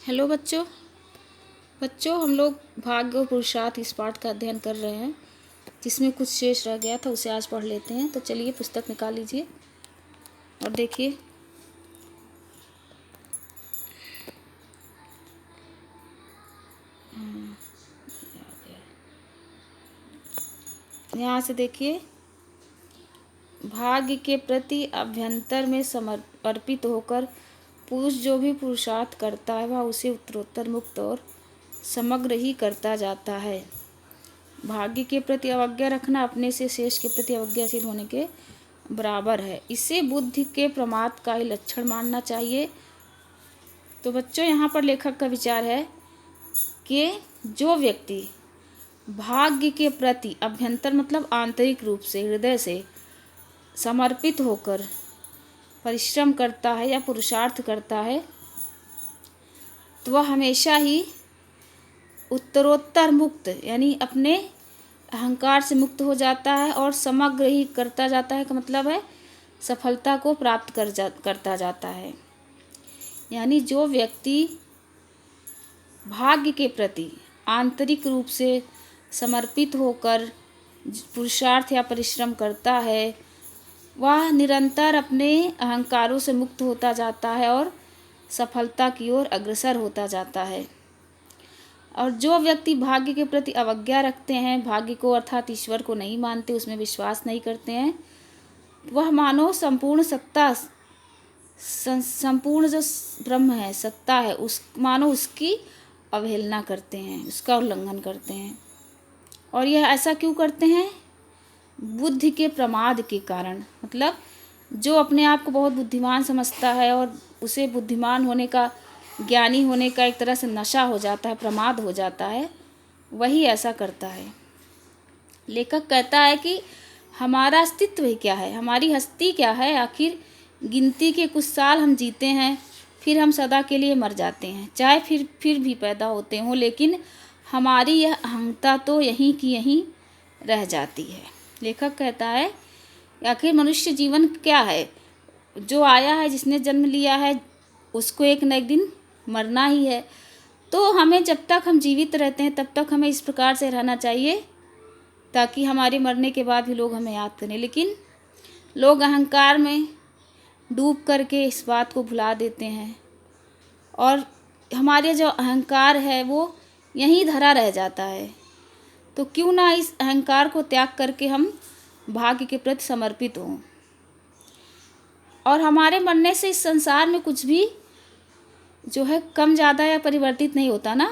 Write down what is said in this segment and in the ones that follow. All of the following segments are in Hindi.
हेलो बच्चों। हम लोग भाग्य और पुरुषार्थ इस पाठ का अध्ययन कर रहे हैं, जिसमें कुछ शेष रह गया था, उसे आज पढ़ लेते हैं। तो चलिए पुस्तक निकाल लीजिए और देखिए। यहाँ से देखिए, भाग्य के प्रति अभ्यंतर में समर्पित होकर पुरुष जो भी पुरुषार्थ करता है, वह उसे उत्तरोत्तर मुक्त और समग्र ही करता जाता है। भाग्य के प्रति अवज्ञा रखना अपने से शेष के प्रति अवज्ञाशील होने के बराबर है। इसे बुद्धि के प्रमाद का ही लक्षण मानना चाहिए। तो बच्चों, यहाँ पर लेखक का विचार है कि जो व्यक्ति भाग्य के प्रति अभ्यंतर मतलब आंतरिक रूप से, हृदय से समर्पित होकर परिश्रम करता है या पुरुषार्थ करता है, तो वह हमेशा ही उत्तरोत्तर मुक्त यानी अपने अहंकार से मुक्त हो जाता है और समग्र ही करता जाता है। का मतलब है सफलता को प्राप्त करता जाता है। यानी जो व्यक्ति भाग्य के प्रति आंतरिक रूप से समर्पित होकर पुरुषार्थ या परिश्रम करता है, वह निरंतर अपने अहंकारों से मुक्त होता जाता है और सफलता की ओर अग्रसर होता जाता है। और जो व्यक्ति भाग्य के प्रति अवज्ञा रखते हैं, भाग्य को अर्थात ईश्वर को नहीं मानते, उसमें विश्वास नहीं करते हैं, वह मानो संपूर्ण सत्ता, संपूर्ण जो ब्रह्म है, सत्ता है, उस मानो उसकी अवहेलना करते हैं, उसका उल्लंघन करते हैं। और यह ऐसा क्यों करते हैं? बुद्धि के प्रमाद के कारण। मतलब जो अपने आप को बहुत बुद्धिमान समझता है और उसे बुद्धिमान होने का, ज्ञानी होने का एक तरह से नशा हो जाता है, प्रमाद हो जाता है, वही ऐसा करता है। लेखक कहता है कि हमारा अस्तित्व ही क्या है, हमारी हस्ती क्या है। आखिर गिनती के कुछ साल हम जीते हैं, फिर हम सदा के लिए मर जाते हैं, चाहे फिर भी पैदा होते हों, लेकिन हमारी यह अहंता तो यहीं की यहीं रह जाती है। लेखक कहता है आखिर मनुष्य जीवन क्या है? जो आया है, जिसने जन्म लिया है, उसको एक न एक दिन मरना ही है। तो हमें जब तक हम जीवित रहते हैं, तब तक हमें इस प्रकार से रहना चाहिए ताकि हमारे मरने के बाद भी लोग हमें याद करें। लेकिन लोग अहंकार में डूब करके इस बात को भुला देते हैं और हमारे जो अहंकार है वो यहीं धरा रह जाता है। तो क्यों ना इस अहंकार को त्याग करके हम भाग्य के प्रति समर्पित हों। और हमारे मरने से इस संसार में कुछ भी जो है कम ज़्यादा या परिवर्तित नहीं होता ना।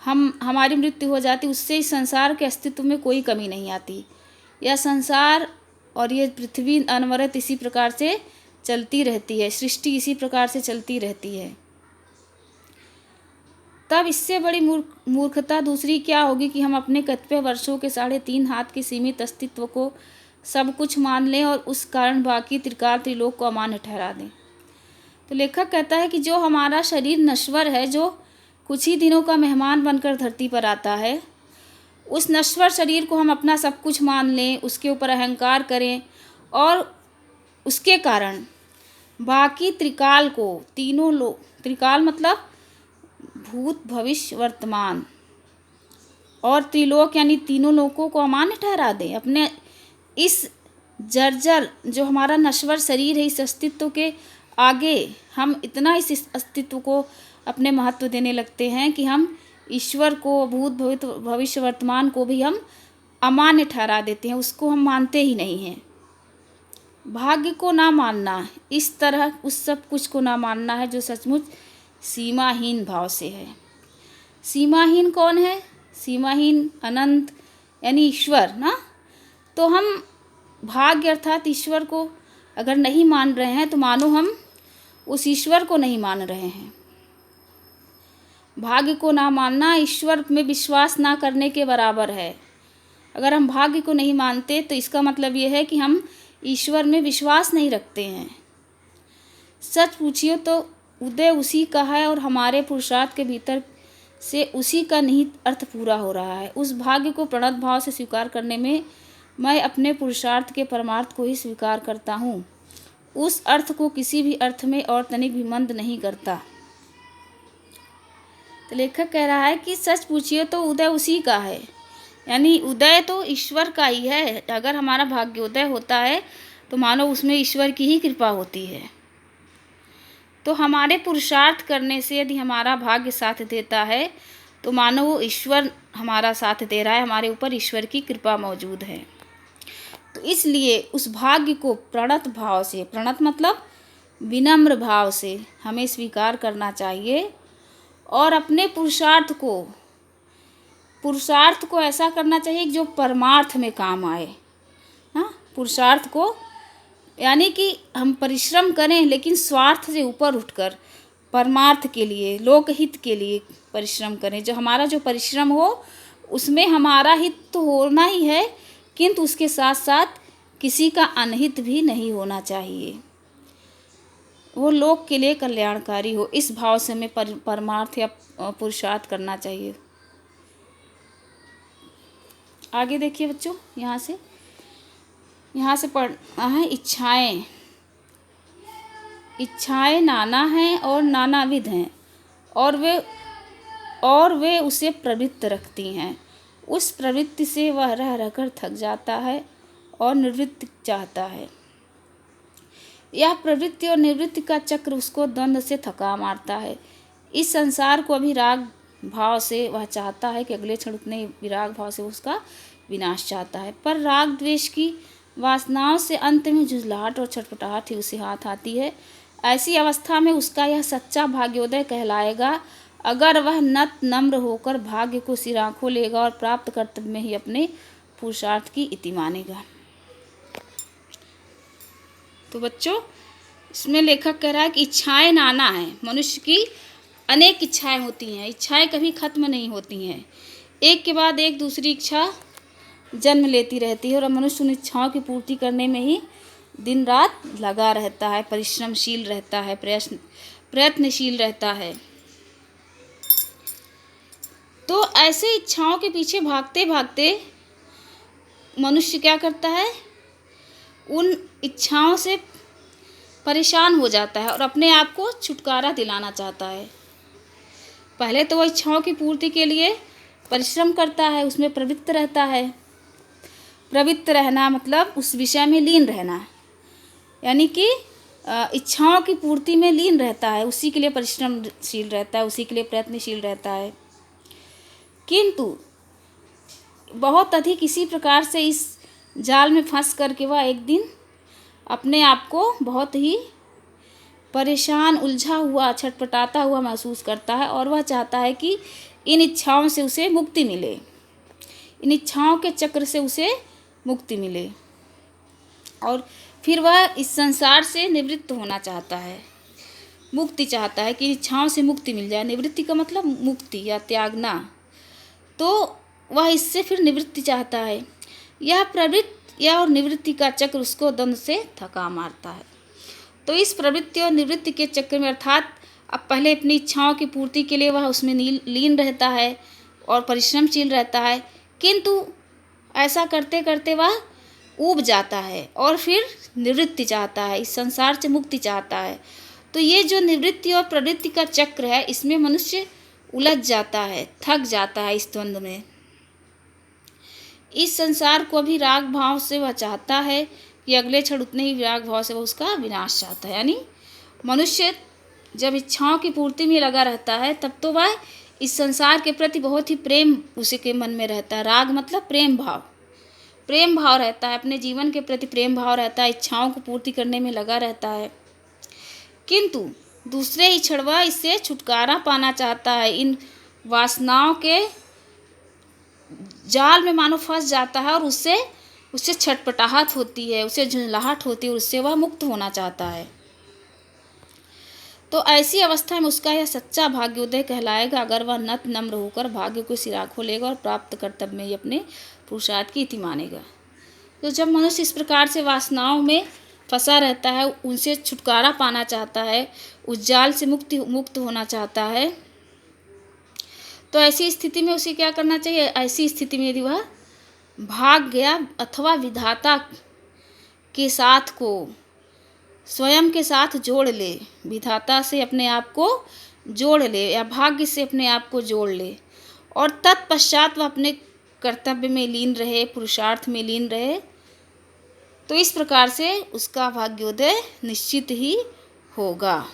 हमारी मृत्यु हो जाती, उससे इस संसार के अस्तित्व में कोई कमी नहीं आती। यह संसार और ये पृथ्वी अनवरत इसी प्रकार से चलती रहती है, सृष्टि इसी प्रकार से चलती रहती है। तब इससे बड़ी मूर्खता दूसरी क्या होगी कि हम अपने कतिपय वर्षों के 3.5 हाथ के सीमित अस्तित्व को सब कुछ मान लें और उस कारण बाकी त्रिकाल त्रिलोक को अमान्य ठहरा दें। तो लेखक कहता है कि जो हमारा शरीर नश्वर है, जो कुछ ही दिनों का मेहमान बनकर धरती पर आता है, उस नश्वर शरीर को हम अपना सब कुछ मान लें, उसके ऊपर अहंकार करें और उसके कारण बाकी त्रिकाल को, तीनों लोक, त्रिकाल मतलब भूत भविष्य वर्तमान, और त्रिलोक यानी तीनों लोकों को अमान्य ठहरा दें। अपने इस जर्जर जो हमारा नश्वर शरीर है, इस अस्तित्व के आगे हम इतना इस अस्तित्व को अपने महत्व देने लगते हैं कि हम ईश्वर को, भूत भविष्य वर्तमान को भी हम अमान्य ठहरा देते हैं, उसको हम मानते ही नहीं हैं। भाग्य को ना मानना, इस तरह उस सब कुछ को ना मानना है जो सचमुच सीमाहीन भाव से है। सीमाहीन कौन है? सीमाहीन अनंत यानी ईश्वर ना। तो हम भाग्य अर्थात ईश्वर को अगर नहीं मान रहे हैं, तो मानो हम उस ईश्वर को नहीं मान रहे हैं। भाग्य को ना मानना ईश्वर में विश्वास ना करने के बराबर है। अगर हम भाग्य को नहीं मानते, तो इसका मतलब ये है कि हम ईश्वर में विश्वास नहीं रखते हैं। सच पूछिए तो उदय उसी का है और हमारे पुरुषार्थ के भीतर से उसी का निहित अर्थ पूरा हो रहा है। उस भाग्य को प्रणत भाव से स्वीकार करने में मैं अपने पुरुषार्थ के परमार्थ को ही स्वीकार करता हूँ, उस अर्थ को किसी भी अर्थ में और तनिक भी मंद नहीं करता। तो लेखक कह रहा है कि सच पूछिए तो उदय उसी का है, यानी उदय तो ईश्वर का ही है। अगर हमारा भाग्योदय होता है तो मानो उसमें ईश्वर की ही कृपा होती है। तो हमारे पुरुषार्थ करने से यदि हमारा भाग्य साथ देता है तो मानो वो ईश्वर हमारा साथ दे रहा है, हमारे ऊपर ईश्वर की कृपा मौजूद है। तो इसलिए उस भाग्य को प्रणत भाव से, प्रणत मतलब विनम्र भाव से हमें स्वीकार करना चाहिए और अपने पुरुषार्थ को ऐसा करना चाहिए जो परमार्थ में काम आए। हाँ, पुरुषार्थ को यानी कि हम परिश्रम करें लेकिन स्वार्थ से ऊपर उठकर परमार्थ के लिए, लोकहित के लिए परिश्रम करें। जो हमारा जो परिश्रम हो उसमें हमारा हित तो होना ही है, किंतु उसके साथ साथ किसी का अनहित भी नहीं होना चाहिए, वो लोक के लिए कल्याणकारी हो। इस भाव से हमें परमार्थ या पुरुषार्थ करना चाहिए। आगे देखिए बच्चों, यहाँ से पढ़ना है इच्छाएं नाना हैं और नानाविध हैं और वे उसे प्रवृत्त रखती हैं। उस प्रवृत्ति से वह रह रहकर थक जाता है और निवृत्ति चाहता है। यह प्रवृत्ति और निवृत्ति का चक्र उसको द्वंद्व से थका मारता है। इस संसार को अभिराग भाव से वह चाहता है कि अगले क्षण उतने विराग भाव से उसका विनाश चाहता है, पर राग द्वेष की वासनाओं से अंत में झुंझलाहट और छटपटाहट ही उसे हाथ आती है। ऐसी अवस्था में उसका यह सच्चा भाग्योदय कहलाएगा अगर वह नत नम्र होकर भाग्य को सिर आंखों लेगा और प्राप्त कर्तव्य में ही अपने पुरुषार्थ की इति मानेगा। तो बच्चों, इसमें लेखक कह रहा है कि इच्छाएं नाना हैं। मनुष्य की अनेक इच्छाएं होती हैं, इच्छाएं कभी खत्म नहीं होती हैं, एक के बाद एक दूसरी इच्छा जन्म लेती रहती है और मनुष्य उन इच्छाओं की पूर्ति करने में ही दिन रात लगा रहता है, परिश्रमशील रहता है, प्रयत्नशील रहता है। तो ऐसे इच्छाओं के पीछे भागते भागते मनुष्य क्या करता है, उन इच्छाओं से परेशान हो जाता है और अपने आप को छुटकारा दिलाना चाहता है। पहले तो वह इच्छाओं की पूर्ति के लिए परिश्रम करता है, उसमें प्रवृत्त रहता है। प्रवृत्त रहना मतलब उस विषय में लीन रहना, यानी कि इच्छाओं की पूर्ति में लीन रहता है, उसी के लिए परिश्रमशील रहता है, उसी के लिए प्रयत्नशील रहता है। किंतु बहुत अधिक इसी प्रकार से इस जाल में फंस करके वह एक दिन अपने आप को बहुत ही परेशान, उलझा हुआ, छटपटाता हुआ महसूस करता है और वह चाहता है कि इन इच्छाओं से उसे मुक्ति मिले, इन इच्छाओं के चक्र से उसे मुक्ति मिले और फिर वह इस संसार से निवृत्त होना चाहता है, मुक्ति चाहता है कि इच्छाओं से मुक्ति मिल जाए। निवृत्ति का मतलब मुक्ति या त्यागना, तो वह इससे फिर निवृत्ति चाहता है। यह प्रवृत्ति और निवृत्ति का चक्र उसको द्वंद्व से थका मारता है। तो इस प्रवृत्ति और निवृत्ति के चक्र में अर्थात अब पहले अपनी इच्छाओं की पूर्ति के लिए वह उसमें लीन रहता है और परिश्रमशील रहता है, किंतु ऐसा करते करते वह ऊब जाता है और फिर निवृत्ति चाहता है, इस संसार से मुक्ति चाहता है। तो ये जो निवृत्ति और प्रवृत्ति का चक्र है, इसमें मनुष्य उलझ जाता है, थक जाता है इस द्वंद्व में। इस संसार को भी राग भाव से वह चाहता है कि अगले क्षण उतने ही विराग भाव से वह उसका विनाश चाहता है। यानी मनुष्य जब इच्छाओं की पूर्ति में लगा रहता है तब तो वह इस संसार के प्रति बहुत ही प्रेम उसी के मन में रहता है। राग मतलब प्रेम भाव रहता है, अपने जीवन के प्रति प्रेम भाव रहता है, इच्छाओं को पूर्ति करने में लगा रहता है। किंतु दूसरे ही क्षण वह इससे छुटकारा पाना चाहता है, इन वासनाओं के जाल में मानो फंस जाता है और उससे छटपटाहट होती है, उसे झुंझलाहट होती है, उससे वह मुक्त होना चाहता है। तो ऐसी अवस्था में उसका यह सच्चा भाग्योदय कहलाएगा अगर वह नत नम्र होकर भाग्य को सिर आंखों लेगा और प्राप्त कर्तव्य में ही अपने पुरुषार्थ की इति मानेगा। तो जब मनुष्य इस प्रकार से वासनाओं में फंसा रहता है, उनसे छुटकारा पाना चाहता है, उस जाल से मुक्त होना चाहता है, तो ऐसी स्थिति में उसे क्या करना चाहिए? ऐसी स्थिति में यदि वह भाग्य अथवा विधाता के साथ को स्वयं के साथ जोड़ ले, विधाता से अपने आप को जोड़ ले या भाग्य से अपने आप को जोड़ ले और तत्पश्चात वह अपने कर्तव्य में लीन रहे, पुरुषार्थ में लीन रहे, तो इस प्रकार से उसका भाग्योदय निश्चित ही होगा।